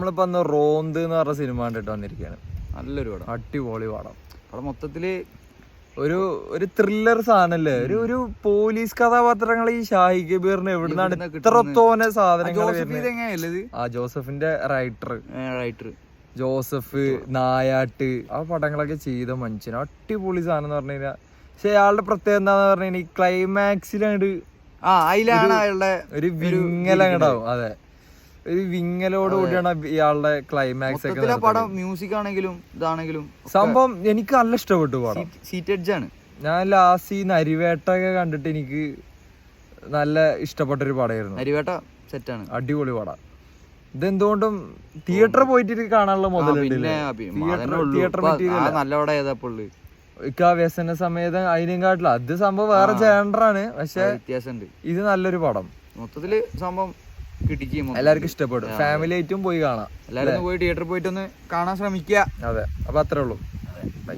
നമ്മളിപ്പോ അന്ന് റോന്ത് എന്ന് പറഞ്ഞ സിനിമ കണ്ടിട്ട് വന്നിരിക്കുകയാണ്. നല്ലൊരു പടം, അടിപൊളി പടം. അവിടെ മൊത്തത്തില് ഒരു ത്രില്ലർ സാധനല്ലേ, ഒരു പോലീസ് കഥാപാത്രങ്ങൾ. ഈ ഷാഹി കബീറിന് എവിടുന്നാണ് ഇത്രത്തോനെ സാധനങ്ങൾ? ആ ജോസഫിന്റെ റൈറ്റർ ജോസഫ് നായാട്ട് ആ പടങ്ങളൊക്കെ ചെയ്ത മനുഷ്യൻ അടിപൊളി സാധനം എന്ന് പറഞ്ഞു കഴിഞ്ഞാൽ. പക്ഷെ അയാളുടെ പ്രത്യേകത എന്താന്ന് പറഞ്ഞു കഴിഞ്ഞാൽ ഈ ക്ലൈമാക്സിലങ്ങട് ഒരു വിങ്ങലങ്ങടാവും. അതെ, ഒരു വിങ്ങലോട് കൂടിയാണ് ഇയാളുടെ ക്ലൈമാക്സ് ഒക്കെ. പടം മ്യൂസിക് ആണെങ്കിലും ഇതാണെങ്കിലും സംഭവം എനിക്ക് നല്ല ഇഷ്ടപ്പെട്ടു പടം. സീറ്റ് എഡ്ജ് ആണ്. ഞാൻ ലാസ്റ്റ് ഈ നരിവേട്ട ഒക്കെ കണ്ടിട്ട് എനിക്ക് നല്ല ഇഷ്ടപ്പെട്ടൊരു പടമായിരുന്നു. നരിവേട്ട സെറ്റാണ്, അടിപൊളി പടം. ഇതെന്തുകൊണ്ടും തിയേറ്ററിൽ പോയിട്ട് കാണാനുള്ള മുതലുണ്ട്. വ്യസന സമേതം അതിനും കാട്ടില്ല. അത് സംഭവം വേറെ ജേണ്ടറാണ്, പക്ഷെ വ്യത്യാസമുണ്ട്. ഇത് നല്ലൊരു പടം. മൊത്തത്തില് സംഭവം എല്ലാവർക്കും ഇഷ്ടപ്പെടും. ഫാമിലി ആയിട്ടും പോയി കാണാം. എല്ലാവരും പോയി തിയേറ്ററിൽ പോയിട്ട് ഒന്ന് കാണാൻ ശ്രമിക്കുക. അതെ, അപ്പൊ അത്രേ ഉള്ളൂ. ബൈ.